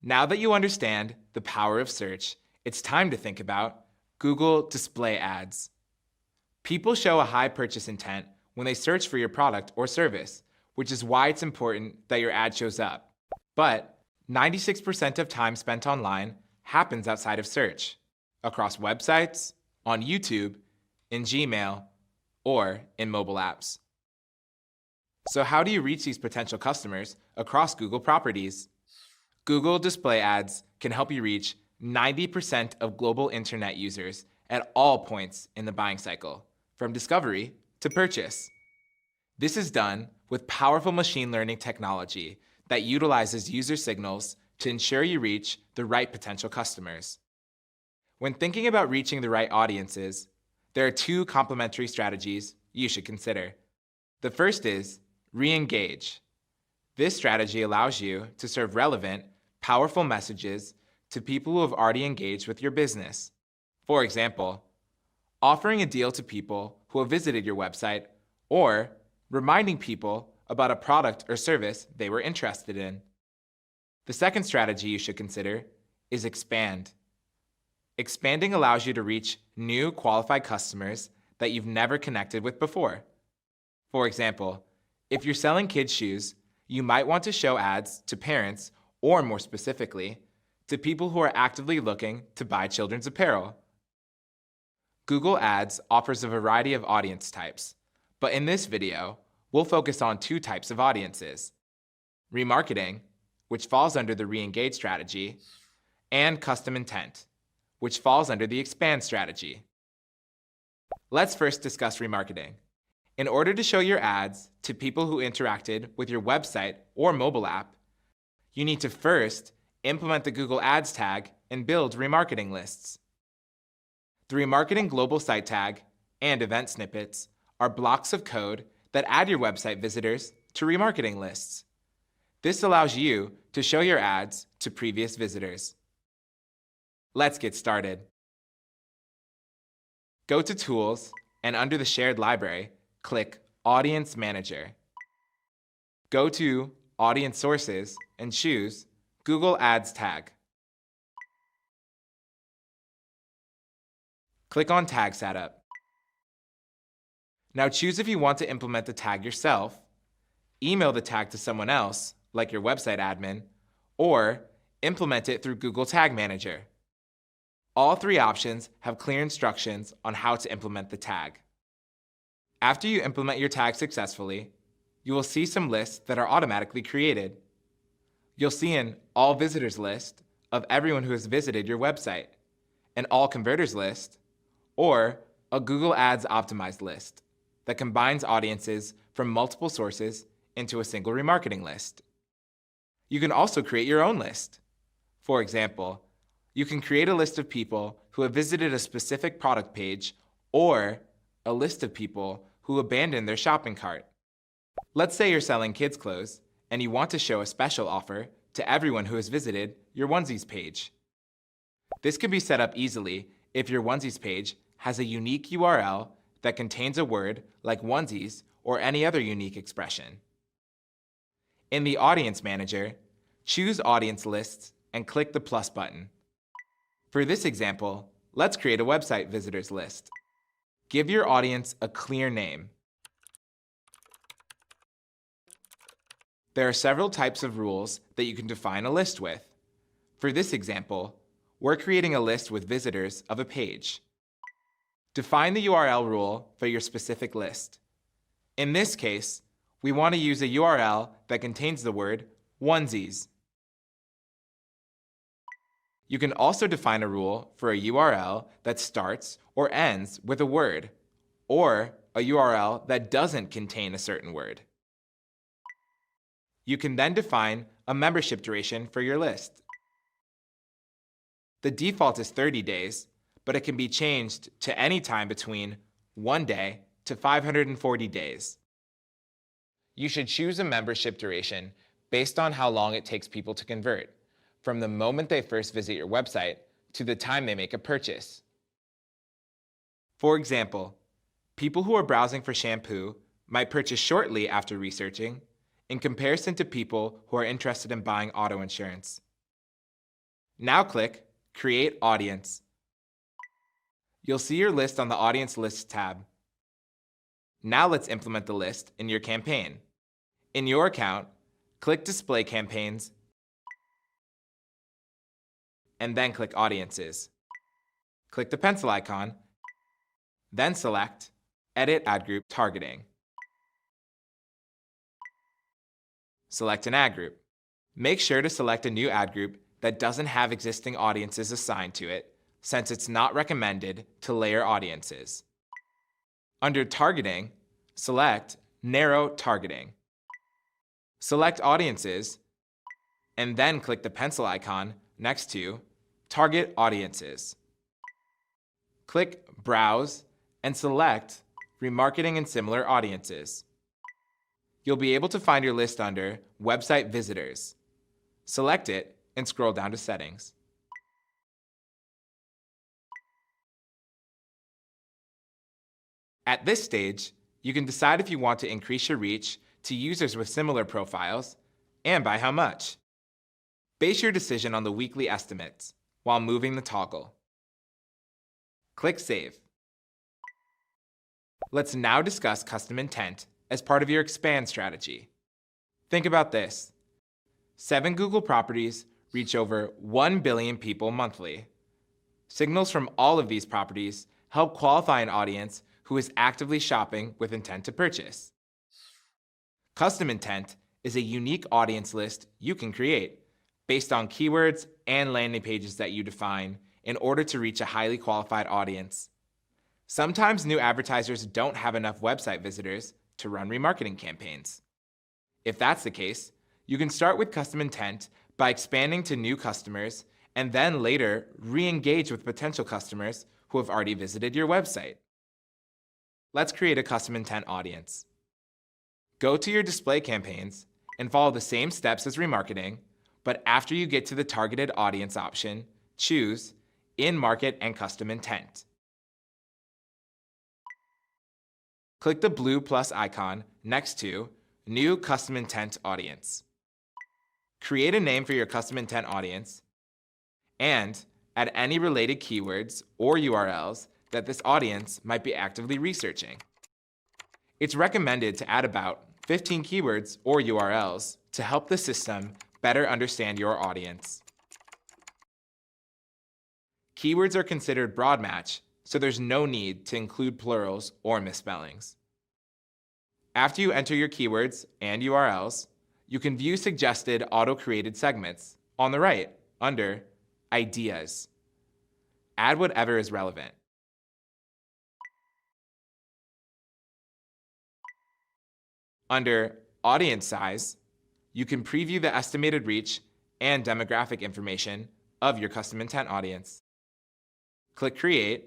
Now that you understand the power of search, it's time to think about Google Display Ads. People show a high purchase intent when they search for your product or service, which is why it's important that your ad shows up. But 96% of time spent online happens outside of search, across websites, on YouTube, in Gmail, or in mobile apps. So how do you reach these potential customers across Google properties? Google Display Ads can help you reach 90% of global internet users at all points in the buying cycle, from discovery to purchase. This is done with powerful machine learning technology that utilizes user signals to ensure you reach the right potential customers. When thinking about reaching the right audiences, there are two complementary strategies you should consider. The first is re-engage. This strategy allows you to serve relevant, powerful messages to people who have already engaged with your business. For example, offering a deal to people who have visited your website, or reminding people about a product or service they were interested in. The second strategy you should consider is expand. Expanding allows you to reach new qualified customers that you've never connected with before. For example, if you're selling kids' shoes, you might want to show ads to parents, or more specifically, to people who are actively looking to buy children's apparel. Google Ads offers a variety of audience types, but in this video, we'll focus on two types of audiences: remarketing, which falls under the re-engage strategy, and custom intent, which falls under the expand strategy. Let's first discuss remarketing. In order to show your ads to people who interacted with your website or mobile app, you need to first implement the Google Ads tag and build remarketing lists. The remarketing global site tag and event snippets are blocks of code that add your website visitors to remarketing lists. This allows you to show your ads to previous visitors. Let's get started. Go to Tools, and under the Shared Library, click Audience Manager. Go to Audience Sources and choose Google Ads Tag. Click on Tag Setup. Now choose if you want to implement the tag yourself, email the tag to someone else, like your website admin, or implement it through Google Tag Manager. All three options have clear instructions on how to implement the tag. After you implement your tag successfully, you will see some lists that are automatically created. You'll see an All Visitors list of everyone who has visited your website, an All Converters list, or a Google Ads Optimized list that combines audiences from multiple sources into a single remarketing list. You can also create your own list. For example, you can create a list of people who have visited a specific product page, or a list of people who abandoned their shopping cart. Let's say you're selling kids' clothes and you want to show a special offer to everyone who has visited your onesies page. This can be set up easily if your onesies page has a unique URL that contains a word like onesies or any other unique expression. In the Audience Manager, choose Audience Lists and click the plus button. For this example, let's create a website visitors list. Give your audience a clear name. There are several types of rules that you can define a list with. For this example, we're creating a list with visitors of a page. Define the URL rule for your specific list. In this case, we want to use a URL that contains the word onesies. You can also define a rule for a URL that starts or ends with a word, or a URL that doesn't contain a certain word. You can then define a membership duration for your list. The default is 30 days, but it can be changed to any time between 1 day to 540 days. You should choose a membership duration based on how long it takes people to convert, from the moment they first visit your website to the time they make a purchase. For example, people who are browsing for shampoo might purchase shortly after researching, in comparison to people who are interested in buying auto insurance. Now click Create Audience. You'll see your list on the Audience Lists tab. Now let's implement the list in your campaign. In your account, click Display Campaigns, and then click Audiences. Click the pencil icon, then select Edit Ad Group Targeting. Select an ad group. Make sure to select a new ad group that doesn't have existing audiences assigned to it, since it's not recommended to layer audiences. Under Targeting, select Narrow Targeting. Select Audiences, and then click the pencil icon next to Target Audiences. Click Browse and select Remarketing and Similar Audiences. You'll be able to find your list under Website Visitors. Select it and scroll down to Settings. At this stage, you can decide if you want to increase your reach to users with similar profiles and by how much. Base your decision on the weekly estimates while moving the toggle. Click Save. Let's now discuss custom intent as part of your expand strategy. Think about this. 7 Google properties reach over 1 billion people monthly. Signals from all of these properties help qualify an audience who is actively shopping with intent to purchase. Custom intent is a unique audience list you can create based on keywords and landing pages that you define in order to reach a highly qualified audience. Sometimes new advertisers don't have enough website visitors to run remarketing campaigns. If that's the case, you can start with custom intent by expanding to new customers and then later re-engage with potential customers who have already visited your website. Let's create a custom intent audience. Go to your display campaigns and follow the same steps as remarketing, but after you get to the targeted audience option, choose In-Market and Custom Intent. Click the blue plus icon next to New Custom Intent Audience. Create a name for your custom intent audience and add any related keywords or URLs that this audience might be actively researching. It's recommended to add about 15 keywords or URLs to help the system better understand your audience. Keywords are considered broad match, so there's no need to include plurals or misspellings. After you enter your keywords and URLs, you can view suggested auto-created segments on the right under Ideas. Add whatever is relevant. Under Audience Size, you can preview the estimated reach and demographic information of your custom intent audience. Click Create,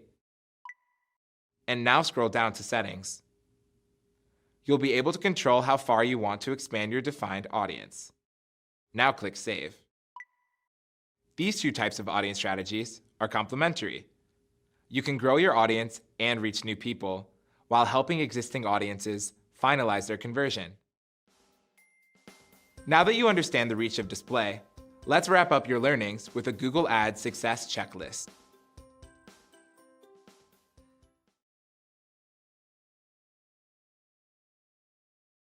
and now scroll down to Settings. You'll be able to control how far you want to expand your defined audience. Now click Save. These two types of audience strategies are complementary. You can grow your audience and reach new people while helping existing audiences finalize their conversion. Now that you understand the reach of display, let's wrap up your learnings with a Google Ads success checklist.